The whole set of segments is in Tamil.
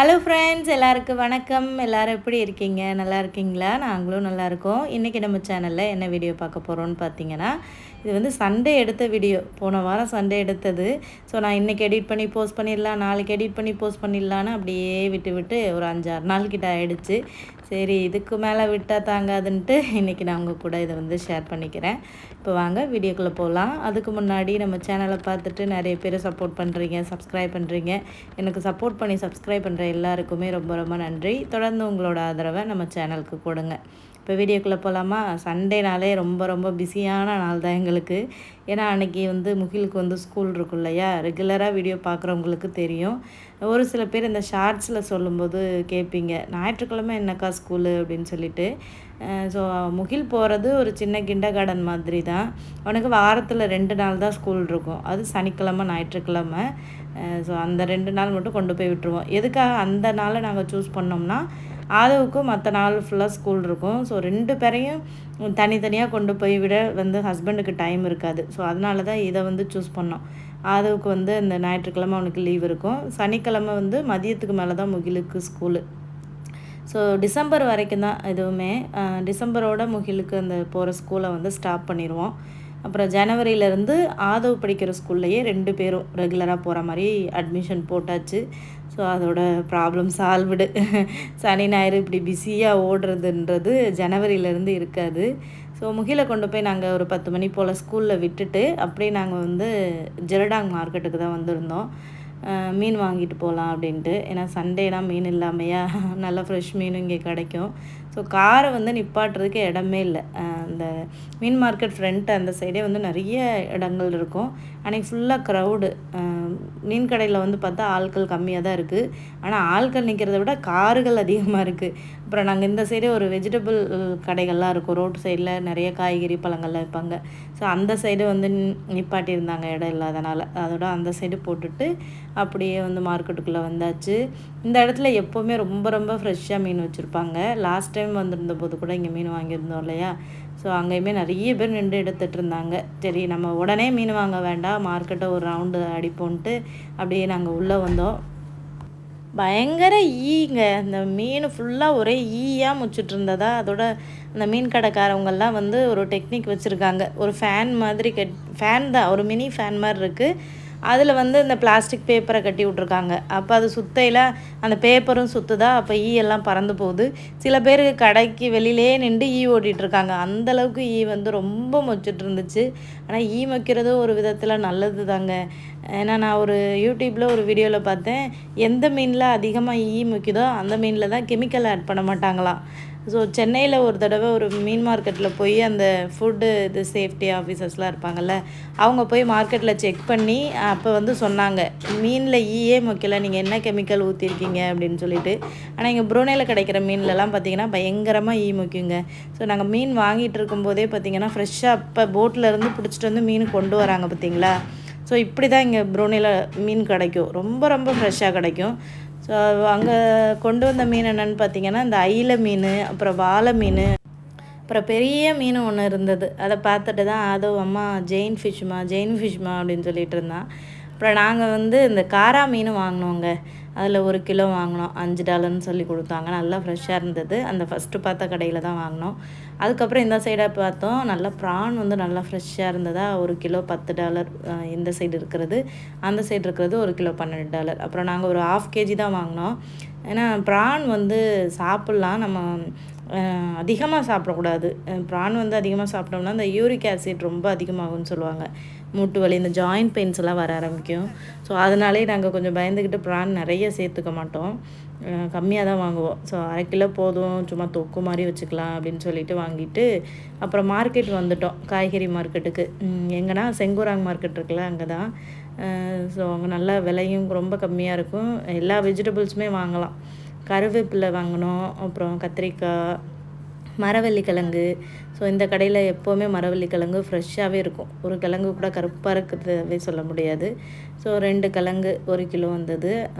ஹலோ ஃப்ரெண்ட்ஸ், எல்லாருக்கும் வணக்கம். எல்லோரும் எப்படி இருக்கீங்க? நல்லா இருக்கீங்களா? நாங்களும் நல்லாயிருக்கோம். இன்றைக்கி நம்ம சேனலில் என்ன வீடியோ பார்க்க போகிறோன்னு பார்த்தீங்கன்னா, இது வந்து சண்டே எடுத்த வீடியோ. போன வாரம் சண்டே எடுத்தது. ஸோ நான் இன்றைக்கி எடிட் பண்ணி போஸ்ட் பண்ணிடலாம், நாளைக்கு எடிட் பண்ணி போஸ்ட் பண்ணிடலான்னு அப்படியே விட்டு விட்டு ஒரு 5-6 நாள் கிட்ட ஆகிடுச்சு. சரி, இதுக்கு மேலே விட்டால் தாங்காதுன்ட்டு இன்றைக்கி நான் உங்கள் கூட இதை வந்து ஷேர் பண்ணிக்கிறேன். இப்போ வாங்க வீடியோக்குள்ளே போகலாம். அதுக்கு முன்னாடி நம்ம சேனலை பார்த்துட்டு நிறைய பேர் சப்போர்ட் பண்ணுறீங்க, சப்ஸ்கிரைப் பண்ணுறீங்க. எனக்கு சப்போர்ட் பண்ணி சப்ஸ்கிரைப் பண்ணுற எல்லாருக்குமே ரொம்ப ரொம்ப நன்றி. தொடர்ந்து உங்களோட ஆதரவை நம்ம சேனலுக்கு கொடுங்க. இப்போ வீடியோக்குள்ளே போகலாமா? சண்டேனாலே ரொம்ப ரொம்ப பிஸியான நாள் தான் எங்களுக்கு. ஏன்னா அன்றைக்கி வந்து முகிலுக்கு வந்து ஸ்கூல் இருக்கும் இல்லையா? ரெகுலராக வீடியோ பார்க்குறவங்களுக்கு தெரியும். ஒரு சில பேர் இந்த ஷார்ட்ஸில் சொல்லும்போது கேட்பீங்க, ஞாயிற்றுக்கிழமை என்னக்கா ஸ்கூலு அப்படின்னு சொல்லிட்டு. ஸோ முகில் போகிறது ஒரு சின்ன கிண்டர் கார்டன் மாதிரி தான். அவனுக்கு வாரத்தில் 2 நாள் தான் ஸ்கூல் இருக்கும். அது சனிக்கிழமை, ஞாயிற்றுக்கிழமை. ஸோ அந்த 2 நாள் மட்டும் கொண்டு போய் விட்டுருவோம். எதுக்காக அந்த நாளை நாங்கள் சூஸ் பண்ணோம்னா, ஆதவுக்கும் மற்ற நாள் ஃபுல்லாக ஸ்கூல் இருக்கும். ஸோ 2 பேரையும் தனித்தனியாக கொண்டு போய் விட வந்து ஹஸ்பண்டுக்கு டைம் இருக்காது. ஸோ அதனால தான் இதை வந்து சூஸ் பண்ணோம். ஆதவுக்கு வந்து இந்த ஞாயிற்றுக்கிழமை அவனுக்கு லீவ் இருக்கும். சனிக்கிழமை வந்து மதியத்துக்கு மேலே தான் முகிலுக்கு ஸ்கூலு. ஸோ டிசம்பர் வரைக்கும் தான் எதுவுமே. டிசம்பரோட முகிலுக்கு அந்த போகிற ஸ்கூலை வந்து ஸ்டாப் பண்ணிடுவோம். அப்புறம் ஜனவரியிலேருந்து ஆதவ் படிக்கிற ஸ்கூல்லையே 2 பேரும் ரெகுலராக போகிற மாதிரி அட்மிஷன் போட்டாச்சு. ஸோ அதோட ப்ராப்ளம் சால்வ்டு. சனி ஞாயிறு இப்படி பிஸியாக ஓடுறதுன்றது ஜனவரியிலேருந்து இருக்காது. ஸோ முகிலை கொண்டு போய் நாங்கள் ஒரு 10 மணி போல் ஸ்கூலில் விட்டுட்டு அப்படியே நாங்கள் வந்து ஜெரடாங் மார்க்கெட்டுக்கு தான் வந்திருந்தோம். மீன் வாங்கிட்டு போகலாம் அப்படின்ட்டு. ஏன்னா சண்டேனா மீன் இல்லாமையா நல்ல ஃப்ரெஷ் மீன் இங்கே கிடைக்கும். ஸோ காரை வந்து நிப்பாட்டுறதுக்கு இடமே இல்லை. அந்த மீன் மார்க்கெட் ஃப்ரண்ட் அந்த சைடே வந்து நிறைய இடங்கள் இருக்கும். அன்றைக்கி ஃபுல்லாக க்ரௌடு. மீன் கடையில் வந்து பார்த்தா ஆட்கள் கம்மியாக தான் இருக்குது. ஆனால் ஆட்கள் நிற்கிறத விட கார்கள் அதிகமாக இருக்குது. அப்புறம் நாங்கள் இந்த சைடே ஒரு வெஜிடபிள் கடைகள்லாம் இருக்கும். ரோட்டு சைடில் நிறைய காய்கறி பழங்கள்லாம் வைப்பாங்க. ஸோ அந்த சைடு வந்து நிப்பாட்டியிருந்தாங்க இடம் இல்லாதனால. அதோட அந்த சைடு போட்டுட்டு அப்படியே வந்து மார்க்கெட்டுக்குள்ளே வந்தாச்சு. இந்த இடத்துல எப்போவுமே ரொம்ப ரொம்ப ஃப்ரெஷ்ஷாக மீன் வச்சுருப்பாங்க. லாஸ்ட் டைம் வந்திருந்த போது கூட இங்கே மீன் வாங்கியிருந்தோம் இல்லையா? ஸோ அங்கேயுமே நிறைய பேர் நின்று எடுத்துகிட்டு இருந்தாங்க. சரி, நம்ம உடனே மீன் வாங்க வேண்டாம், மார்க்கெட்டை ஒரு ரவுண்டு அடிப்போன்ட்டு அப்படியே நாங்கள் உள்ளே வந்தோம். பயங்கர ஈங்க. அந்த மீன் ஃபுல்லாக ஒரே ஈயாக முச்சிட்டு இருந்ததா. அதோட அந்த மீன் கடைக்காரவங்கெல்லாம் வந்து ஒரு டெக்னிக் வச்சுருக்காங்க. ஒரு ஃபேன் மாதிரி ஃபேன் தான், ஒரு மினி ஃபேன் மாதிரி இருக்குது. அதில் வந்து இந்த பிளாஸ்டிக் பேப்பரை கட்டி விட்ருக்காங்க. அப்போ அது சுத்தையில் அந்த பேப்பரும் சுற்றுதா, அப்போ ஈ எல்லாம் பறந்து போகுது. சில பேர் கடைக்கு வெளியிலே நின்று ஈ ஓட்டிகிட்ருக்காங்க. அந்தளவுக்கு ஈ வந்து ரொம்ப மொச்சிட்டு இருந்துச்சு. ஆனால் ஈ மொக்கிறது ஒரு விதத்தில் நல்லது தாங்க. ஏன்னா நான் ஒரு யூடியூப்பில் ஒரு வீடியோவில் பார்த்தேன், எந்த மீனில் அதிகமாக ஈ மொக்குதோ அந்த மீனில் தான் கெமிக்கல் ஆட் பண்ண மாட்டாங்களாம். ஸோ சென்னையில் ஒரு தடவை ஒரு மீன் மார்க்கெட்டில் போய் அந்த ஃபுட்டு இது சேஃப்டி ஆஃபீஸர்ஸ்லாம் இருப்பாங்கள்ல, அவங்க போய் மார்க்கெட்டில் செக் பண்ணி அப்போ வந்து சொன்னாங்க, மீனில் ஈயே மொக்கலை, நீங்கள் என்ன கெமிக்கல் ஊற்றிருக்கீங்க அப்படின்னு சொல்லிட்டு. ஆனால் இங்கே ப்ரூனேயில் கிடைக்கிற மீன்லலாம் பார்த்திங்கன்னா பயங்கரமாக ஈ மொக்குங்க. ஸோ நாங்கள் மீன் வாங்கிட்டு இருக்கும்போதே பார்த்திங்கன்னா ஃப்ரெஷ்ஷாக அப்போ போட்டில் இருந்து பிடிச்சிட்டு வந்து மீன் கொண்டு வராங்க பார்த்திங்களா. ஸோ இப்படி தான் இங்கே ப்ரூனேயில் மீன் கிடைக்கும். ரொம்ப ரொம்ப ஃப்ரெஷ்ஷாக கிடைக்கும். ஸோ அங்கே கொண்டு வந்த மீன் என்னென்னு பார்த்தீங்கன்னா, இந்த அயிலை மீன், அப்புறம் வாழை மீன், அப்புறம் பெரிய மீன் ஒன்று இருந்தது. அதை பார்த்துட்டு தான் அம்மா ஜெயின் ஃபிஷ்மா அப்படின்னு சொல்லிட்டு இருந்தான். அப்புறம் நாங்கள் வந்து இந்த காரா மீன் வாங்கினோங்க. அதில் 1 கிலோ வாங்கினோம். $5 சொல்லி கொடுத்தாங்க. நல்லா ஃப்ரெஷ்ஷாக இருந்தது. அந்த ஃபஸ்ட்டு பார்த்த கடையில் தான் வாங்கினோம். அதுக்கப்புறம் இந்த சைடாக பார்த்தோம், நல்லா ப்ரான் வந்து நல்லா ஃப்ரெஷ்ஷாக இருந்ததா. 1 கிலோ $10 இந்த சைடு இருக்கிறது. அந்த சைடு இருக்கிறது 1 கிலோ $12. அப்புறம் நாங்கள் ஒரு 1/2 கேஜி தான் வாங்கினோம். ஏன்னா ப்ரான் வந்து சாப்பிட்லாம், நம்ம அதிகமாக சாப்பிடக்கூடாது. ப்ரான் வந்து அதிகமாக சாப்பிட்டோம்னா இந்த யூரிக் ஆசிட் ரொம்ப அதிகமாகும்னு சொல்லுவாங்க. மூட்டு வலி, இந்த ஜாயிண்ட் பெயின்ஸ் எல்லாம் வர ஆரம்பிக்கும். ஸோ அதனாலே நாங்கள் கொஞ்சம் பயந்துக்கிட்டு ப்ரான் நிறைய சேர்த்துக்க மாட்டோம். கம்மியாக தான் வாங்குவோம். ஸோ 1/2 கிலோ போதும், சும்மா தொக்கு மாதிரி வச்சுக்கலாம் அப்படின்னு சொல்லிட்டு வாங்கிட்டு அப்புறம் மார்க்கெட் வந்துட்டோம். காய்கறி மார்க்கெட்டுக்கு. எங்கன்னா செங்கூராங் மார்க்கெட் இருக்குல்ல, அங்கே தான். ஸோ அங்கே நல்லா விலையும் ரொம்ப கம்மியாக இருக்கும். எல்லா வெஜிடபிள்ஸுமே வாங்கலாம். கருவேப்பிலை வாங்கினோம், அப்புறம் கத்திரிக்காய், மரவள்ளிக்கிழங்கு. ஸோ இந்த கடையில் எப்போவுமே மரவள்ளிக்கிழங்கு ஃப்ரெஷ்ஷாகவே இருக்கும். ஒரு கிழங்கு கூட கருப்பாக இருக்கிறதவே சொல்ல முடியாது. ஸோ 2 கிழங்கு 1 கிலோ வந்தது,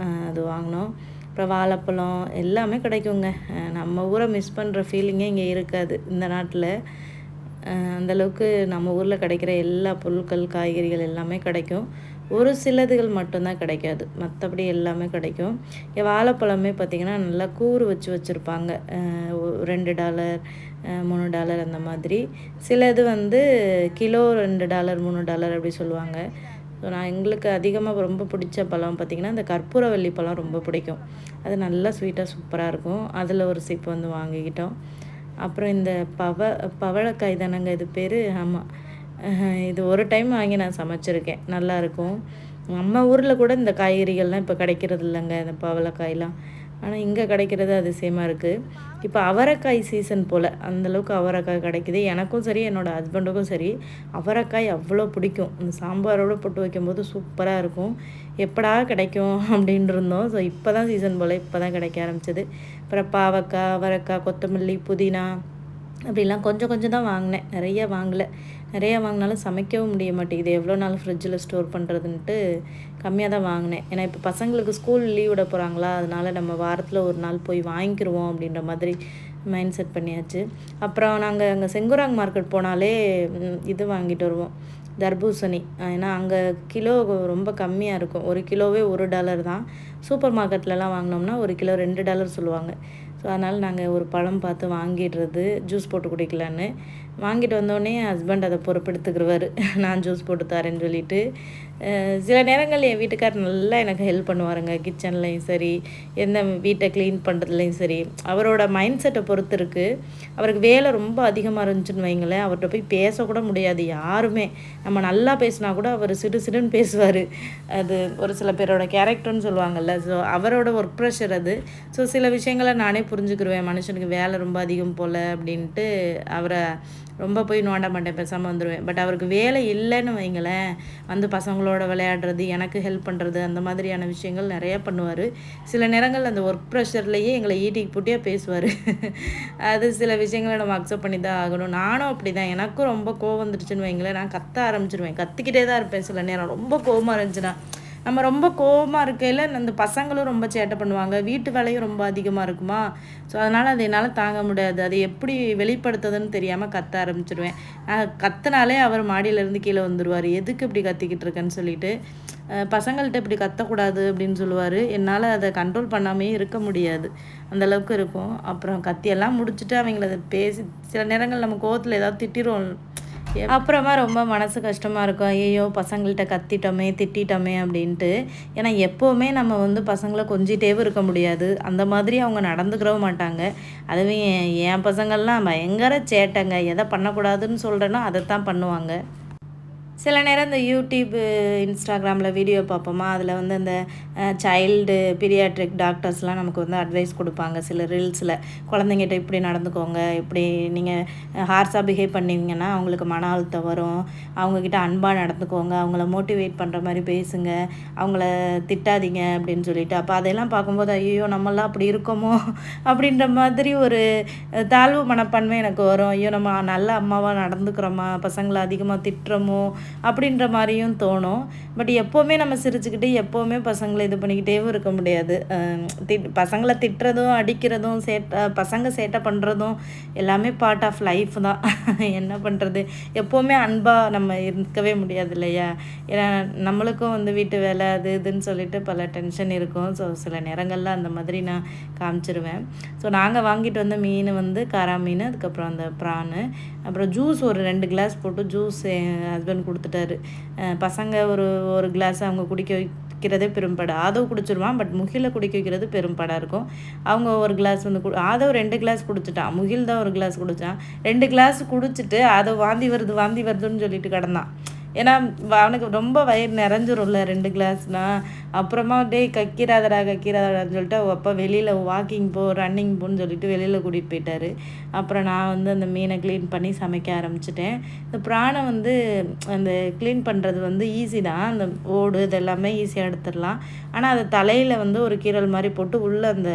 அது வாங்கினோம். அப்புறம் வாழைப்பழம் எல்லாமே கிடைக்குங்க. நம்ம ஊரை மிஸ் பண்ணுற ஃபீலிங்கே இங்கே இருக்காது இந்த நாட்டில். அந்தளவுக்கு நம்ம ஊரில் கிடைக்கிற எல்லா பொருட்கள், காய்கறிகள் எல்லாமே கிடைக்கும். ஒரு சிலதுகள் மட்டும்தான் கிடைக்காது, மற்றபடி எல்லாமே கிடைக்கும். வாழைப்பழமே பார்த்திங்கன்னா நல்லா கூறு வச்சு வச்சுருப்பாங்க. $2 $3 அந்த மாதிரி. சிலது வந்து கிலோ $2 $3 அப்படி சொல்லுவாங்க. ஸோ நான் எங்களுக்கு அதிகமாக ரொம்ப பிடிச்ச பழம் பார்த்திங்கன்னா இந்த கற்பூரவள்ளி பழம் ரொம்ப பிடிக்கும். அது நல்லா ஸ்வீட்டாக சூப்பராக இருக்கும். அதில் ஒரு சிப் வந்து வாங்கிக்கிட்டோம். அப்புறம் இந்த பவளக்காய் தானங்க இது பேர்? ஆமாம். இது ஒரு டைம் வாங்கி நான் சமைச்சிருக்கேன், நல்லாயிருக்கும். நம்ம ஊரில் கூட இந்த காய்கறிகள்லாம் இப்போ கிடைக்கிறது இல்லைங்க, இந்த பவளக்காயெலாம். ஆனால் இங்கே கிடைக்கிறது அதிசயமாக இருக்குது. இப்போ அவரைக்காய் சீசன் போல் அந்தளவுக்கு அவரைக்காய் கிடைக்கிது. எனக்கும் சரி என்னோடய ஹஸ்பண்டுக்கும் சரி அவரைக்காய் அவ்வளோ பிடிக்கும். அந்த சாம்பாரோடு போட்டு வைக்கும்போது சூப்பராக இருக்கும். எப்படா கிடைக்கும் அப்படின்ட்டு இருந்தோம். ஸோ இப்போ தான் சீசன் போல் இப்போ தான் கிடைக்க ஆரம்பிச்சது. அப்புறம் பாவக்காய், அவரைக்காய், கொத்தமல்லி, புதினா அப்படிலாம் கொஞ்சம் கொஞ்சம் தான் வாங்கினேன், நிறைய வாங்கலை. நிறையா வாங்கினாலும் சமைக்கவும் முடிய மாட்டேங்குது, எவ்வளோ நாள் ஃப்ரிட்ஜில் ஸ்டோர் பண்ணுறதுன்ட்டு கம்மியாக தான் வாங்கினேன். ஏன்னா இப்போ பசங்களுக்கு ஸ்கூல் லீவ் விட போகிறாங்களா, அதனால் நம்ம வாரத்தில் ஒரு நாள் போய் வாங்கிக்கிடுவோம் அப்படின்ற மாதிரி மைண்ட் செட் பண்ணியாச்சு. அப்புறம் நாங்கள் அங்கே செங்குராங் மார்க்கெட் போனாலே இது வாங்கிட்டு வருவோம், தர்பூசணி. ஏன்னா அங்கே கிலோ ரொம்ப கம்மியாக இருக்கும், ஒரு கிலோவே $1 தான். சூப்பர் மார்க்கெட்லலாம் வாங்கினோம்னா ஒரு கிலோ $2 சொல்லுவாங்க. ஸோ அதனால் நாங்கள் ஒரு பழம் பார்த்து வாங்கிடுறது, ஜூஸ் போட்டு குடிக்கலான்னு. வாங்கிட்டு வந்தோடனே ஹஸ்பண்ட் அதை பொறுப்பெடுத்துக்கிடுவார், நான் ஜூஸ் போட்டு தரேன்னு சொல்லிவிட்டு. சில நேரங்கள் என் வீட்டுக்கார் நல்லா எனக்கு ஹெல்ப் பண்ணுவாருங்க, கிச்சன்லேயும் சரி, எந்த வீட்டை க்ளீன் பண்ணுறதுலையும் சரி. அவரோட மைண்ட் செட்டை பொறுத்து இருக்குது. அவருக்கு வேலை ரொம்ப அதிகமாக இருந்துச்சுன்னு வைங்களேன், அவர்கிட்ட போய் பேசக்கூட முடியாது யாருமே. நம்ம நல்லா பேசினா கூட அவர் சிடு சிடுன்னு பேசுவார். அது ஒரு சில பேரோட கேரக்டர்னு சொல்லுவாங்கள்ல. ஸோ அவரோட ஒர்க் ப்ரெஷர் அது. ஸோ சில விஷயங்களை நானே புரிஞ்சுக்கிடுவேன், மனுஷனுக்கு வேலை ரொம்ப அதிகம் போல் அப்படின்ட்டு அவரை ரொம்ப போய் நோண்ட மாட்டேன், பேசாமல் வந்துடுவேன். பட் அவருக்கு வேலை இல்லைன்னு வைங்களேன், வந்து பசங்களோட விளையாடுறது, எனக்கு ஹெல்ப் பண்ணுறது, அந்த மாதிரியான விஷயங்கள் நிறையா பண்ணுவார். சில நேரங்கள் அந்த ஒர்க் ப்ரெஷர்லேயே எங்களை ஈட்டிக்கு போட்டியாக பேசுவார். அது சில விஷயங்களை நம்ம அக்செப்ட் பண்ணி தான் ஆகணும். நானும் அப்படி தான், எனக்கும் ரொம்ப கோவம் வந்துருச்சுன்னு வைங்களேன், நான் கத்த ஆரம்பிச்சிருவேன், கத்திக்கிட்டே தான் இருப்பேன். சில நேரம் ரொம்ப கோவமாக இருந்துச்சுன்னா, நம்ம ரொம்ப கோவமாக இருக்கையில் அந்த பசங்களும் ரொம்ப சேட்டை பண்ணுவாங்க, வீட்டு வேலையும் ரொம்ப அதிகமாக இருக்குமா. ஸோ அதனால் அது என்னால் தாங்க முடியாது. அதை எப்படி வெளிப்படுத்துதுன்னு தெரியாமல் கத்த ஆரம்பிச்சிடுவேன். கத்தினாலே அவர் மாடியிலேருந்து கீழே வந்துடுவார், எதுக்கு இப்படி கத்திக்கிட்டு இருக்கேன்னு சொல்லிட்டு. பசங்கள்கிட்ட இப்படி கத்தக்கூடாது அப்படின்னு சொல்லுவார். என்னால் அதை கண்ட்ரோல் பண்ணாமே இருக்க முடியாது, அந்தளவுக்கு இருக்கும். அப்புறம் கத்தியெல்லாம் முடிச்சுட்டு அவங்கள அதை பேசி சில நேரங்கள் நம்ம கோவத்தில் ஏதாவது திட்டிடுவோம். அப்புறமா ரொம்ப மனசு கஷ்டமாக இருக்கும், ஐயோ பசங்கள்கிட்ட கத்திட்டோமே திட்டோமே அப்படின்ட்டு. ஏன்னா எப்போவுமே நம்ம வந்து பசங்களை கொஞ்சிட்டேவும் இருக்க முடியாது, அந்த மாதிரி அவங்க நடந்துக்கிறவும் மாட்டாங்க. அதுவே என் பசங்கள்லாம் பயங்கர சேட்டைங்க, எதை பண்ணக்கூடாதுன்னு சொல்கிறேன்னா அதைத்தான் பண்ணுவாங்க. சில நேரம் இந்த யூடியூப்பு, இன்ஸ்டாகிராமில் வீடியோ பார்ப்போமா, அதில் வந்து அந்த சைல்டு பீடியாட்ரிக் டாக்டர்ஸ்லாம் நமக்கு வந்து அட்வைஸ் கொடுப்பாங்க சில ரீல்ஸில். குழந்தைங்கிட்ட இப்படி நடந்துக்கோங்க, இப்படி நீங்கள் ஹார்ஸாக பிஹேவ் பண்ணிங்கன்னா அவங்களுக்கு மன அழுத்தம் வரும், அவங்கக்கிட்ட அன்பாக நடந்துக்கோங்க, அவங்கள மோட்டிவேட் பண்ணுற மாதிரி பேசுங்க, அவங்கள திட்டாதீங்க அப்படின்னு சொல்லிட்டு. அப்போ அதெல்லாம் பார்க்கும்போது ஐயோ நம்மளாம் அப்படி இருக்கோமோ அப்படின்ற மாதிரி ஒரு தாழ்வு மனப்பான்மை எனக்கு வரும். ஐயோ நம்ம நல்ல அம்மாவாக நடந்துக்கிறோமா, பசங்களை அதிகமாக திட்டுறோமோ அப்படின்ற மாதிரியும் தோணும். பட் எப்போவுமே நம்ம சிரிச்சுக்கிட்டு எப்போவுமே பசங்களை இது பண்ணிக்கிட்டேவும் இருக்க முடியாது. பசங்களை திட்டுறதும் அடிக்கிறதும் பசங்க சேட்டை பண்ணுறதும் எல்லாமே பார்ட் ஆஃப் லைஃப் தான். என்ன பண்ணுறது, எப்போவுமே அன்பாக நம்ம இருக்கவே முடியாது இல்லையா. ஏன்னா நம்மளுக்கும் வந்து வீட்டு வேலை அது இதுன்னு சொல்லிட்டு பல டென்ஷன் இருக்கும். ஸோ சில நேரங்களில் அந்த மாதிரி நான் காமிச்சிருவேன். ஸோ நாங்கள் வாங்கிட்டு வந்த மீன் வந்து காரா மீன், அதுக்கப்புறம் அந்த ப்ரானு, அப்புறம் ஜூஸ் ஒரு 2 கிளாஸ் போட்டு ஜூஸ் என் ஹஸ்பண்ட் கொடுத்துட்டாரு. பசங்க ஒரு கிளாஸ் அவங்க குடிக்க வைக்கிறதே பெரும்படை. ஆதவ் குடிச்சிருவான், பட் முகிலை குடிக்க வைக்கிறது பெரும்படாக இருக்கும். அவங்க ஒரு கிளாஸ் வந்து ஆதவ் 2 கிளாஸ் குடிச்சிட்டான், முகில் தான் ஒரு கிளாஸ் குடித்தான். 2 கிளாஸ் குடிச்சிட்டு ஆதவ் வாந்தி வருதுன்னு சொல்லிட்டு கிடந்தான். ஏன்னா அவனுக்கு ரொம்ப வயிறு நிறைஞ்சிரும்ல 2 கிளாஸ்னால். அப்புறமா கக்கிறாதடான்னு சொல்லிட்டு அப்போ வெளியில் வாக்கிங் ரன்னிங் போன்னு சொல்லிட்டு வெளியில் கூட்டிகிட்டு போயிட்டார். அப்புறம் நான் வந்து அந்த மீனை க்ளீன் பண்ணி சமைக்க ஆரம்பிச்சிட்டேன். இந்த பிரானை வந்து அந்த க்ளீன் பண்ணுறது வந்து ஈஸி தான், அந்த ஓடு இதெல்லாமே ஈஸியாக எடுத்துடலாம். ஆனால் அதை தலையில் வந்து ஒரு கீரல் மாதிரி போட்டு உள்ளே அந்த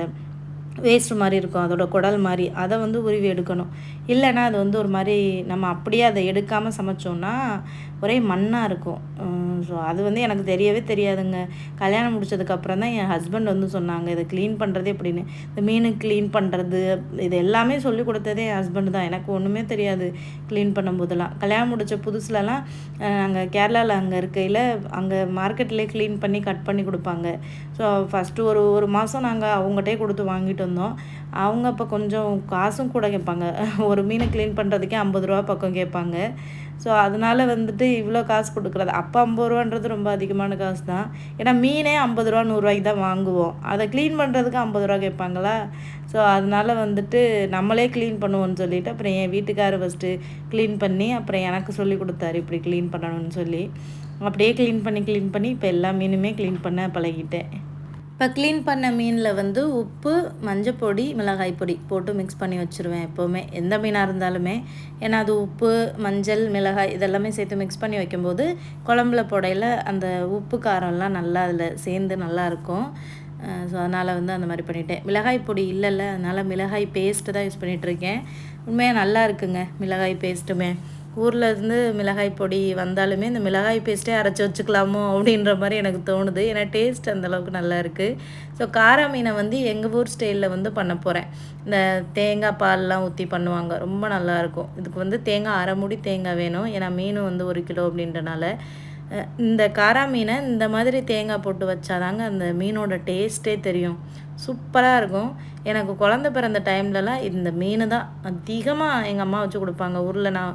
வேஸ்ட் மாதிரி இருக்கும், அதோட குடல் மாதிரி, அதை வந்து உருவி எடுக்கணும். இல்லைன்னா அது வந்து ஒரு மாதிரி நம்ம அப்படியே அதை எடுக்காமல் சமைச்சோன்னா ஒரே மண்ணாக இருக்கும். ஸோ அது வந்து எனக்கு தெரியவே தெரியாதுங்க. கல்யாணம் முடிச்சதுக்கப்புறம் தான் என் ஹஸ்பண்ட் வந்து சொன்னாங்க, இதை க்ளீன் பண்ணுறது எப்படின்னு. இந்த மீன் க்ளீன் பண்ணுறது இது எல்லாமே சொல்லிக் கொடுத்ததே என் ஹஸ்பண்ட் தான். எனக்கு ஒன்றுமே தெரியாது க்ளீன் பண்ணும்போதெல்லாம். கல்யாணம் முடித்த புதுசுலலாம் நாங்கள் கேரளாவில் அங்கே இருக்கையில் அங்கே மார்க்கெட்லேயே க்ளீன் பண்ணி கட் பண்ணி கொடுப்பாங்க. ஸோ ஃபஸ்ட்டு ஒரு மாதம் நாங்கள் அவங்ககிட்டே கொடுத்து வாங்கிட்டு வந்தோம். அவங்க அப்போ கொஞ்சம் காசும் கூட கேட்பாங்க. ஒரு மீனை க்ளீன் பண்ணுறதுக்கே 50 ரூபா பக்கம் கேட்பாங்க. ஸோ அதனால் வந்துட்டு இவ்வளோ காசு கொடுக்குறது, அப்போ 50 ரூபான்றது ரொம்ப அதிகமான காசு தான். ஏன்னா மீனே 50 ரூபா 100 ரூபாய்க்கு தான் வாங்குவோம். அதை க்ளீன் பண்ணுறதுக்கு 50 ரூபா கேட்பாங்களா. ஸோ அதனால் வந்துட்டு நம்மளே க்ளீன் பண்ணுவோன்னு சொல்லிவிட்டு அப்புறம் என் வீட்டுக்காரர் ஃபஸ்ட்டு க்ளீன் பண்ணி அப்புறம் எனக்கு சொல்லி கொடுத்தாரு இப்படி க்ளீன் பண்ணணும்னு சொல்லி. அப்படியே க்ளீன் பண்ணி இப்போ எல்லா மீனுமே க்ளீன் பண்ண பழகிட்டேன். இப்போ க்ளீன் பண்ண மீனில் வந்து உப்பு, மஞ்சப்பொடி, மிளகாய் பொடி போட்டு மிக்ஸ் பண்ணி வச்சுருவேன் எப்போவுமே, எந்த மீனாக இருந்தாலுமே. ஏன்னா அது உப்பு, மஞ்சள், மிளகாய் இதெல்லாமே சேர்த்து மிக்ஸ் பண்ணி வைக்கும்போது குழம்புல போடையில் அந்த உப்பு காரம்லாம் நல்லா அதில் சேர்ந்து நல்லாயிருக்கும். ஸோ அதனால் வந்து அந்த மாதிரி பண்ணிவிட்டேன். மிளகாய் பொடி இல்லைல்ல, அதனால் மிளகாய் பேஸ்ட்டு தான் யூஸ் பண்ணிகிட்ருக்கேன். உண்மையாக நல்லா இருக்குங்க மிளகாய் பேஸ்ட்டுமே. ஊரில் இருந்து மிளகாய் பொடி வந்தாலுமே இந்த மிளகாய் பேஸ்ட்டே அரைச்சி வச்சுக்கலாமோ அப்படின்ற மாதிரி எனக்கு தோணுது. ஏன்னா டேஸ்ட் அந்தளவுக்கு நல்லா இருக்குது. ஸோ கார மீனை வந்து எங்கள் ஊர் ஸ்டைலில் வந்து பண்ண போகிறேன். இந்த தேங்காய் பால்லாம் ஊற்றி பண்ணுவாங்க, ரொம்ப நல்லாயிருக்கும். இதுக்கு வந்து தேங்காய் அரை மூடி தேங்காய் வேணும். ஏன்னா மீன் வந்து 1 கிலோ அப்படின்றனால இந்த காரா மீனை இந்த மாதிரி தேங்காய் போட்டு வச்சாதாங்க அந்த மீனோட டேஸ்ட்டே தெரியும். சூப்பராக இருக்கும். எனக்கு குழந்த பிறந்த டைம்லலாம் இந்த மீன் தான் அதிகமாக எங்கள் அம்மா வச்சு கொடுப்பாங்க. ஊரில் நான்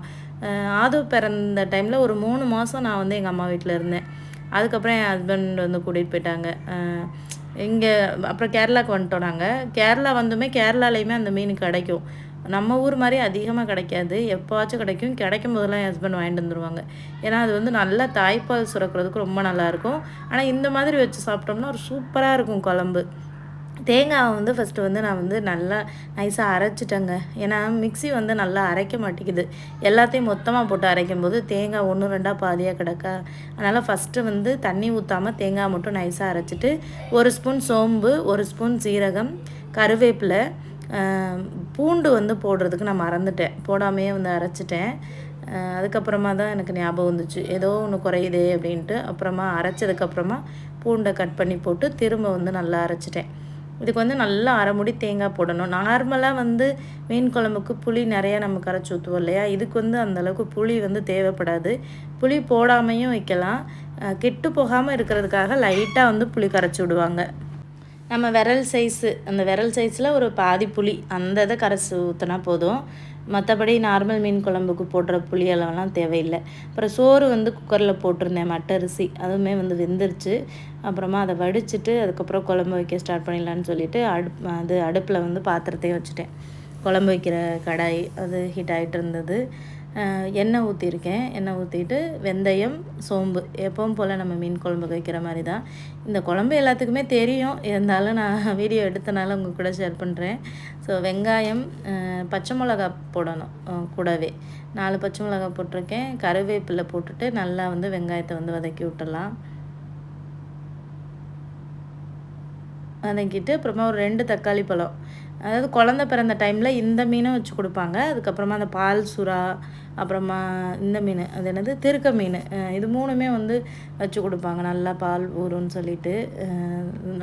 ஆது பிறந்த டைமில் ஒரு 3 மாதம் நான் வந்து எங்கள் அம்மா வீட்டில் இருந்தேன். அதுக்கப்புறம் என் ஹஸ்பண்ட் வந்து கூட்டிகிட்டு போயிட்டாங்க இங்கே. அப்புறம் கேரளாவுக்கு வந்துட்டோம் நாங்கள். கேரளா வந்துமே கேரளாலேயுமே அந்த மீன் கிடைக்கும். நம்ம ஊர் மாதிரி அதிகமாக கிடைக்காது, எப்போவாச்சும் கிடைக்கும். கிடைக்கும் போதெல்லாம் என் ஹஸ்பண்ட் வாங்கிட்டு வந்துடுவாங்க. ஏன்னா அது வந்து நல்லா தாய்ப்பால் சுரக்கிறதுக்கு ரொம்ப நல்லாயிருக்கும். ஆனால் இந்த மாதிரி வச்சு சாப்பிட்டோம்னா ஒரு சூப்பராக இருக்கும் குழம்பு. தேங்காவை வந்து ஃபஸ்ட்டு வந்து நான் வந்து நல்லா நைஸாக அரைச்சிட்டேங்க. ஏன்னா மிக்ஸி வந்து நல்லா அரைக்க மாட்டேங்குது. எல்லாத்தையும் மொத்தமாக போட்டு அரைக்கும்போது தேங்காய் 1 2 பாதியாக கிடக்கா. அதனால் ஃபஸ்ட்டு வந்து தண்ணி ஊற்றாமல் தேங்காய் மட்டும் நைஸாக அரைச்சிட்டு 1 ஸ்பூன் சோம்பு, 1 ஸ்பூன் சீரகம், கருவேப்பிலை, பூண்டு வந்து போடுறதுக்கு நான் மறந்துட்டேன், போடாமையே வந்து அரைச்சிட்டேன். அதுக்கப்புறமா தான் எனக்கு ஞாபகம் வந்துச்சு ஏதோ ஒன்று குறையுதே அப்படின்ட்டு. அப்புறமா அரைச்சதுக்கப்புறமா பூண்டை கட் பண்ணி போட்டு திரும்ப வந்து நல்லா அரைச்சிட்டேன். இதுக்கு வந்து நல்லா அரை மூடி தேங்காய் போடணும். நார்மலாக வந்து மீன் குழம்புக்கு புளி நிறையா நம்ம கரைச்சி ஊற்றுவோம் இல்லையா, இதுக்கு வந்து அந்தளவுக்கு புளி வந்து தேவைப்படாது. புளி போடாமையும் வைக்கலாம். கெட்டு போகாமல் இருக்கிறதுக்காக லைட்டாக வந்து புளி கரைச்சி விடுவாங்க. நம்ம விரல் சைஸு, அந்த விரல் சைஸில் ஒரு பாதி புளி அந்த இதை கரைச்சி ஊற்றினா போதும். மற்றபடி நார்மல் மீன் குழம்புக்கு போடுற புளி அளவெல்லாம் தேவையில்லை. அப்புறம் சோறு வந்து குக்கரில் போட்டிருந்தேன், மட்டரிசி, அதுவுமே வந்து வெந்துருச்சு. அப்புறமா அதை வடிச்சிட்டு அதுக்கப்புறம் குழம்பு வைக்க ஸ்டார்ட் பண்ணிடலான்னு சொல்லிவிட்டு அடுப்பில் வந்து பாத்திரத்தையும் வச்சுட்டேன். குழம்பு வைக்கிற கடாய் அது ஹீட் ஆகிட்டு இருந்தது. எண்ணெய் ஊற்றிருக்கேன். எண்ணெய் ஊற்றிட்டு வெந்தயம், சோம்பு, எப்பவும் போல் நம்ம மீன் குழம்புக்கு வைக்கிற மாதிரி தான். இந்த குழம்பு எல்லாத்துக்குமே தெரியும், இருந்தாலும் நான் வீடியோ எடுத்தனால உங்கள் கூட ஷேர் பண்ணுறேன். ஸோ வெங்காயம், பச்சை மிளகா போடணும் கூடவே. 4 பச்சை மிளகா போட்டிருக்கேன். கருவேப்பிலை போட்டுட்டு நல்லா வந்து வெங்காயத்தை வந்து வதக்கி விட்டுடலாம். வதக்கிட்டு அப்புறமா ஒரு 2 தக்காளி பழம், அதாவது குழந்த பிறந்த டைமில் இந்த மீனும் வச்சு கொடுப்பாங்க. அதுக்கப்புறமா அந்த பால் சுறா, அப்புறமா இந்த மீன் அது என்னது திருக்க மீன், இது 3மே வந்து வச்சு கொடுப்பாங்க நல்லா பால் ஊறுன்னு சொல்லிட்டு.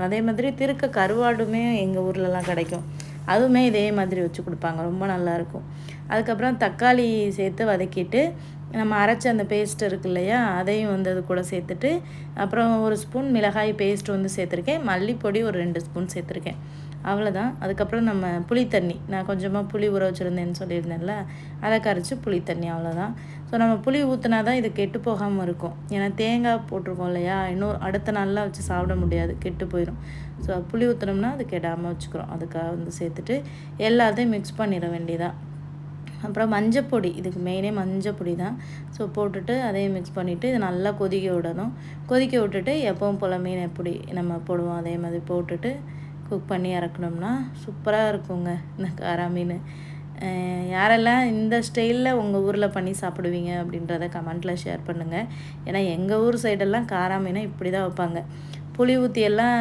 அதே மாதிரி திருக்க கருவாடுமே எங்கள் ஊர்லலாம் கிடைக்கும், அதுவுமே இதே மாதிரி வச்சு கொடுப்பாங்க, ரொம்ப நல்லாயிருக்கும். அதுக்கப்புறம் தக்காளி சேர்த்து வதக்கிட்டு நம்ம அரைச்ச அந்த பேஸ்ட் இருக்கு இல்லையா, அதையும் வந்து அது கூட சேர்த்துட்டு அப்புறம் 1 ஸ்பூன் மிளகாய் பேஸ்ட் வந்து சேர்த்துருக்கேன். மல்லிப்பொடி ஒரு 2 ஸ்பூன் சேர்த்துருக்கேன், அவ்வளோதான். அதுக்கப்புறம் நம்ம புளி தண்ணி, நான் கொஞ்சமாக புளி ஊற வச்சுருந்தேன்னு சொல்லியிருந்தேன்ல, அதை கரைச்சி புளி தண்ணி, அவ்வளோதான். ஸோ நம்ம புளி ஊற்றினா தான் இது கெட்டு போகாமல் இருக்கும். ஏன்னா தேங்காய் போட்டிருக்கோம் இல்லையா, இன்னும் அடுத்த நாளில் வச்சு சாப்பிட முடியாது, கெட்டு போயிடும். ஸோ புளி ஊற்றினோம்னா அது கெடாமல் வச்சுக்கிறோம். அதுக்காக வந்து சேர்த்துட்டு எல்லாத்தையும் மிக்ஸ் பண்ணிட வேண்டியதான். அப்புறம் மஞ்சப்பொடி, இதுக்கு மெயினே மஞ்சப்பொடி தான். ஸோ போட்டுட்டு அதையும் மிக்ஸ் பண்ணிவிட்டு இது நல்லா கொதிக்க விடணும். கொதிக்க விட்டுட்டு எப்பவும் போல் மீன் எப்படி நம்ம போடுவோம் அதே மாதிரி போட்டுட்டு குக் பண்ணி இறக்கணும்னா சூப்பராக இருக்குங்க இந்த காரா மீன். யாரெல்லாம் இந்த ஸ்டைலில் உங்கள் ஊரில் பண்ணி சாப்பிடுவீங்க அப்படின்றத கமெண்ட்டில் ஷேர் பண்ணுங்கள். ஏன்னா எங்கள் ஊர் சைடெல்லாம் காரா மீனை இப்படி தான் வைப்பாங்க. புளி ஊற்றி எல்லாம்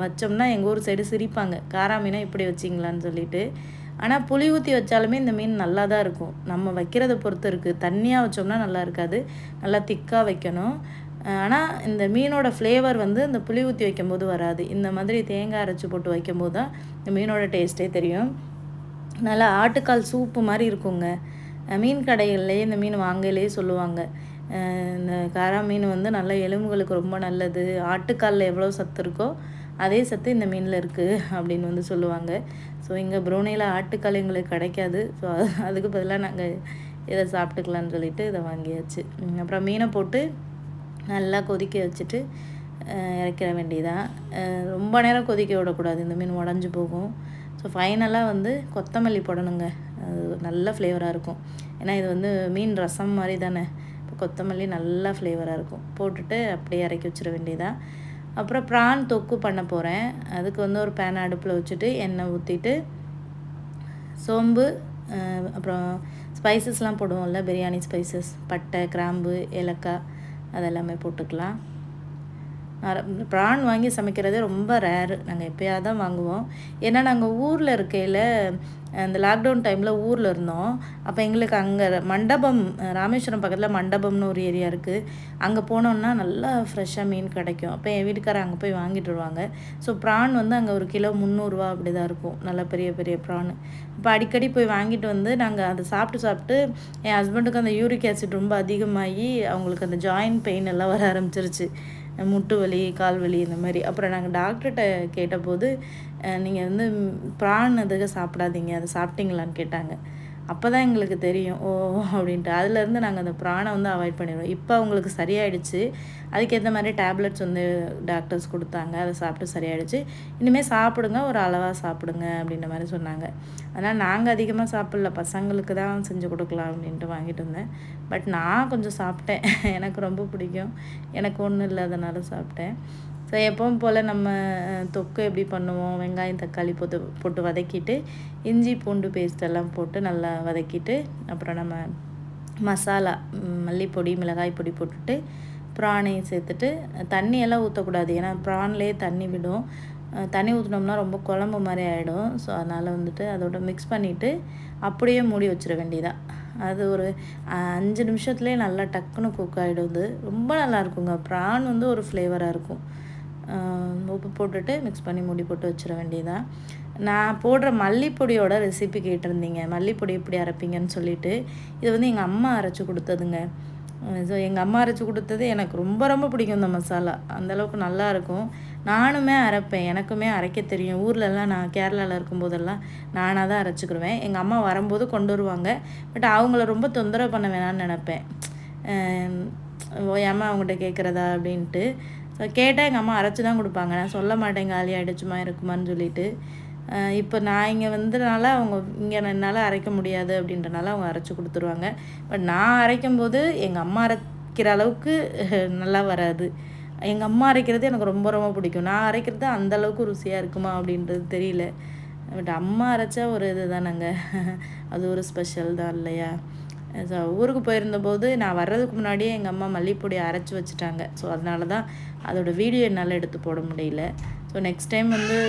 வச்சோம்னா எங்கள் ஊர் சைடு சிரிப்பாங்க, காரா மீனை இப்படி வச்சிங்களான்னு சொல்லிட்டு. ஆனால் புளி ஊற்றி வச்சாலுமே இந்த மீன் நல்லா தான் இருக்கும். நம்ம வைக்கிறத பொறுத்து இருக்குது. தண்ணியாக வச்சோம்னா நல்லா இருக்காது, நல்லா திக்காக வைக்கணும். ஆனால் இந்த மீனோட ஃப்ளேவர் வந்து இந்த புளி ஊற்றி வைக்கும்போது வராது. இந்த மாதிரி தேங்காய் அரைச்சி போட்டு வைக்கும்போது தான் இந்த மீனோட டேஸ்ட்டே தெரியும். நல்லா ஆட்டுக்கால் சூப்பு மாதிரி இருக்குங்க. மீன் கடைகள்லேயே இந்த மீன் வாங்கலையே சொல்லுவாங்க, இந்த காரா மீன் வந்து நல்ல எலும்புகளுக்கு ரொம்ப நல்லது, ஆட்டுக்காலில் எவ்வளோ சத்து இருக்கோ அதே சத்து இந்த மீனில் இருக்குது அப்படின்னு வந்து சொல்லுவாங்க. ஸோ இங்கே ப்ரூனேயில் ஆட்டுக்கால் எங்களுக்கு கிடைக்காது. ஸோ அதுக்கு பதிலாக நாங்கள் இதை சாப்பிட்டுக்கலான்னு சொல்லிட்டு இதை வாங்கியாச்சு. அப்புறம் மீனை போட்டு நல்லா கொதிக்க வச்சுட்டு இறக்கிற வேண்டியதான். ரொம்ப நேரம் கொதிக்க விடக்கூடாது, இந்த மீன் உடஞ்சி போகும். ஸோ ஃபைனலாக வந்து கொத்தமல்லி போடணுங்க, அது நல்ல ஃப்ளேவராக இருக்கும். ஏன்னா இது வந்து மீன் ரசம் மாதிரி தானே, இப்போ கொத்தமல்லி நல்லா ஃப்ளேவராக இருக்கும். போட்டுட்டு அப்படியே இறக்கி வச்சிட வேண்டியதான். அப்புறம் ப்ரான் தொக்கு பண்ண போகிறேன். அதுக்கு வந்து ஒரு பேன் அடுப்பில் வச்சுட்டு எண்ணெய் ஊற்றிட்டு சோம்பு, அப்புறம் ஸ்பைசஸ்லாம் போடுவோம்ல, பிரியாணி ஸ்பைசஸ், பட்டை, கிராம்பு, ஏலக்காய் அதெல்லாமே போட்டுக்கலாம். ப்ரான் வாங்கி சமைக்கிறதே ரொம்ப ரேரு, நாங்கள் எப்போயாவது தான் வாங்குவோம். ஏன்னா நாங்கள் ஊரில் இருக்கையில் அந்த லாக்டவுன் டைமில் ஊரில் இருந்தோம். அப்போ எங்களுக்கு அங்கே மண்டபம், ராமேஸ்வரம் பக்கத்தில் மண்டபம்னு ஒரு ஏரியா இருக்குது, அங்கே போனோன்னா நல்லா ஃப்ரெஷ்ஷாக மீன் கிடைக்கும். அப்போ என் வீட்டுக்காரர் அங்கே போய் வாங்கிட்டு வருவாங்க. ஸோ ப்ரான் வந்து அங்கே ஒரு கிலோ 300 அப்படி தான் இருக்கும், நல்லா பெரிய பெரிய ப்ரான். இப்போ அடிக்கடி போய் வாங்கிட்டு வந்து நாங்கள் அதை சாப்பிட்டு என் ஹஸ்பண்டுக்கு அந்த யூரிக் ஆசிட் ரொம்ப அதிகமாகி அவங்களுக்கு அந்த ஜாயின்ட் பெயின் எல்லாம் வர ஆரம்பிச்சிருச்சு, முட்டு வலி, கால் வலி இந்த மாதிரி. அப்புறம் நாங்கள் டாக்டர்கிட்ட கேட்டபோது நீங்கள் வந்து ப்ரான் இதுக்கு சாப்பிடாதீங்க, அதை சாப்பிட்டீங்களான்னு கேட்டாங்க. அப்போ தான் எங்களுக்கு தெரியும் ஓ அப்படின்ட்டு. அதுலேருந்து நாங்கள் அந்த ப்ரானை வந்து அவாய்ட் பண்ணிடுவோம். இப்போ அவங்களுக்கு சரியாயிடுச்சு, அதுக்கேற்ற மாதிரி டேப்லெட்ஸ் வந்து டாக்டர்ஸ் கொடுத்தாங்க, அதை சாப்பிட்டு சரியாயிடுச்சு. இனிமேல் சாப்பிடுங்க, ஒரு அளவாக சாப்பிடுங்க அப்படின்ற மாதிரி சொன்னாங்க. அதனால் நாங்கள் அதிகமாக சாப்பிடல, பசங்களுக்கு தான் செஞ்சு கொடுக்கலாம் அப்படின்ட்டு வாங்கிட்டு வந்தேன். பட் நான் கொஞ்சம் சாப்பிட்டேன், எனக்கு ரொம்ப பிடிக்கும், எனக்கு ஒன்றும் இல்லாதனால சாப்பிட்டேன். ஸோ எப்பவும் போல் நம்ம தொக்கு எப்படி பண்ணுவோம், வெங்காயம் தக்காளி போட்டு வதக்கிட்டு இஞ்சி பூண்டு பேஸ்ட்டெல்லாம் போட்டு நல்லா வதக்கிட்டு, அப்புறம் நம்ம மசாலா மல்லிப்பொடி, மிளகாய் பொடி போட்டுட்டு ப்ரானையும் சேர்த்துட்டு, தண்ணியெல்லாம் ஊற்றக்கூடாது, ஏன்னா ப்ரான்லேயே தண்ணி விடும். தண்ணி ஊற்றினோம்னா ரொம்ப குழம்பு மாதிரி ஆகிடும். ஸோ அதனால் வந்துட்டு அதோட மிக்ஸ் பண்ணிவிட்டு அப்படியே மூடி வச்சிட வேண்டியதான். அது ஒரு 5 நிமிஷத்துலேயே நல்லா டக்குன்னு குக் ஆகிடுது, ரொம்ப நல்லாயிருக்குங்க. ப்ரான் வந்து ஒரு ஃப்ளேவராக இருக்கும். உப்பு போட்டுட்டு மிக்ஸ் பண்ணி மூடி போட்டு வச்சிட வேண்டியதான். நான் போடுற மல்லிப்பொடியோட ரெசிபி கேட்டிருந்தீங்க, மல்லிப்பொடி எப்படி அரைப்பீங்கன்னு சொல்லிட்டு. இது வந்து எங்கள் அம்மா அரைச்சி கொடுத்ததுங்க. ஸோ எங்கள் அம்மா அரைச்சி கொடுத்தது எனக்கு ரொம்ப ரொம்ப பிடிக்கும். இந்த மசாலா அந்தளவுக்கு நல்லாயிருக்கும். நானுமே அரைப்பேன், எனக்குமே அரைக்க தெரியும். ஊர்லெலாம் நான் கேரளாவில் இருக்கும்போதெல்லாம் நானாக தான் அரைச்சிக்கிடுவேன். எங்கள் அம்மா வரும்போது கொண்டு வருவாங்க. பட் அவங்கள ரொம்ப தொந்தரவு பண்ண வேணான்னு நினப்பேன், ஏம்மா அவங்ககிட்ட கேட்குறதா அப்படின்ட்டு. ஸோ கேட்டால் எங்கள் அம்மா அரைச்சி தான் கொடுப்பாங்க, நான் சொல்ல மாட்டேன் காலி ஆகிடுச்சுமா இருக்குமான்னு சொல்லிட்டு. இப்போ நான் இங்கே வந்ததுனால அவங்க இங்கே என்னால் அரைக்க முடியாது அப்படின்றனால அவங்க அரைச்சி கொடுத்துருவாங்க. பட் நான் அரைக்கும்போது எங்கள் அம்மா அரைக்கிற அளவுக்கு நல்லா வராது. எங்கள் அம்மா அரைக்கிறது எனக்கு ரொம்ப ரொம்ப பிடிக்கும். நான் அரைக்கிறது அந்தளவுக்கு ருசியாக இருக்குமா அப்படின்றது தெரியல. பட் அம்மா அரைச்சா ஒரு இது தானேங்க, அது ஒரு ஸ்பெஷல் தான் இல்லையா. ஸோ ஊருக்கு போயிருந்தபோது நான் வர்றதுக்கு முன்னாடியே எங்கள் அம்மா மல்லிப்பொடி அரைச்சி வச்சுட்டாங்க. ஸோ அதனால தான் அதோடய வீடியோ என்னால் எடுத்து போட முடியல. ஸோ நெக்ஸ்ட் டைம் வந்து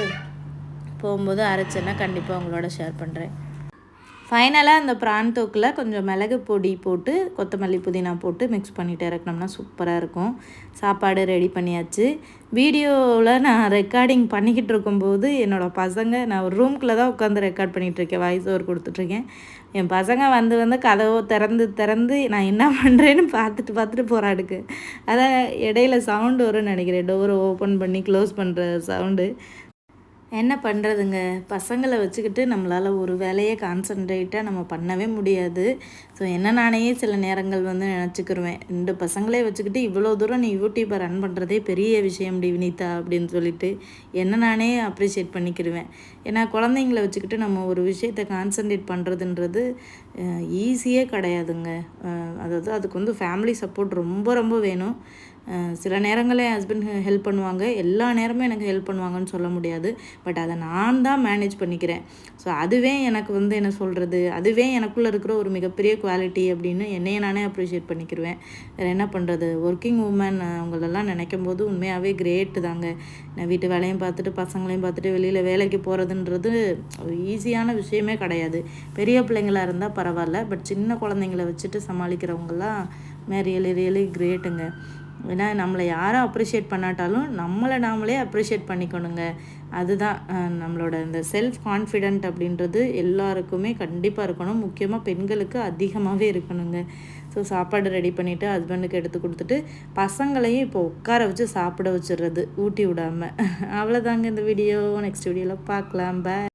போகும்போது அரைச்சேன்னா கண்டிப்பாக உங்களோட ஷேர் பண்ணுறேன். ஃபைனலாக அந்த ப்ரான் தொக்கில் கொஞ்சம் மிளகு பொடி போட்டு கொத்தமல்லி புதினா போட்டு மிக்ஸ் பண்ணிவிட்டு இறக்கணும்னா சூப்பராக இருக்கும். சாப்பாடு ரெடி பண்ணியாச்சு. வீடியோவில் நான் ரெக்கார்டிங் பண்ணிக்கிட்டு இருக்கும்போது என்னோடய பசங்க, நான் ஒரு ரூம்குள்ளே தான் உட்காந்து ரெக்கார்ட் பண்ணிகிட்ருக்கேன், வாய்ஸ் ஓவர் கொடுத்துட்ருக்கேன். என் பசங்க வந்து கதவை திறந்து நான் என்ன பண்ணுறேன்னு பார்த்துட்டு போகிறாடுக்கு. அதான் இடையில சவுண்டு வரும்னு நினைக்கிறேன், டோரை ஓப்பன் பண்ணி க்ளோஸ் பண்ணுற சவுண்டு. என்ன பண்ணுறதுங்க, பசங்களை வச்சுக்கிட்டு நம்மளால் ஒரு வேலையை கான்சன்ட்ரேட்டாக நம்ம பண்ணவே முடியாது. ஸோ என்ன நானே சில நேரங்கள் வந்து நினச்சிக்கிருவேன், 2 பசங்களே வச்சுக்கிட்டு இவ்வளோ தூரம் நீ யூடியூப்பை ரன் பண்ணுறதே பெரிய விஷயம் டி வினிதா அப்படின்னு சொல்லிட்டு என்ன நானே அப்ரிஷியேட் பண்ணிக்கிடுவேன். ஏன்னா குழந்தைங்கள வச்சுக்கிட்டு நம்ம ஒரு விஷயத்தை கான்சன்ட்ரேட் பண்ணுறதுன்றது ஈஸியே கிடையாதுங்க. அதாவது அதுக்கு வந்து ஃபேமிலி சப்போர்ட் ரொம்ப ரொம்ப வேணும். சில நேரங்களே என் ஹஸ்பண்ட் ஹெல்ப் பண்ணுவாங்க, எல்லா நேரமும் எனக்கு ஹெல்ப் பண்ணுவாங்கன்னு சொல்ல முடியாது. பட் அதை நான் தான் மேனேஜ் பண்ணிக்கிறேன். ஸோ அதுவே எனக்கு வந்து என்ன சொல்கிறது, அதுவே எனக்குள்ளே இருக்கிற ஒரு மிகப்பெரிய குவாலிட்டி அப்படின்னு என்னையை நானே அப்ரிஷியேட் பண்ணிக்கிருவேன். வேறு என்ன பண்ணுறது, ஒர்க்கிங் உமன் அவங்களெல்லாம் நினைக்கும் போது உண்மையாகவே கிரேட்டு தாங்க. நான் வீட்டு வேலையும் பார்த்துட்டு பசங்களையும் பார்த்துட்டு வெளியில் வேலைக்கு போகிறதுன்றது ஒரு ஈஸியான விஷயமே கிடையாது. பெரிய பிள்ளைங்களாக இருந்தால் பரவாயில்ல, பட் சின்ன குழந்தைங்கள வச்சுட்டு சமாளிக்கிறவங்கலாம் ரியலி ரியலி கிரேட்டுங்க. ஏன்னா நம்மளை யாரும் அப்ரிஷியேட் பண்ணாட்டாலும் நம்மளை நாமளே அப்ரிஷியேட் பண்ணிக்கணுங்க. அதுதான் நம்மளோட இந்த செல்ஃப் கான்ஃபிடென்ட் அப்படின்றது எல்லாருக்குமே கண்டிப்பாக இருக்கணும். முக்கியமாக பெண்களுக்கு அதிகமாகவே இருக்கணுங்க. ஸோ சாப்பாடு ரெடி பண்ணிவிட்டு ஹஸ்பண்டுக்கு எடுத்து கொடுத்துட்டு பசங்களையும் இப்போ உட்கார வச்சு சாப்பிட வச்சிடுறது, ஊட்டி விடாமல். அவ்வளோதாங்க இந்த வீடியோ. நெக்ஸ்ட் வீடியோவில் பார்க்கலாம். பாய்.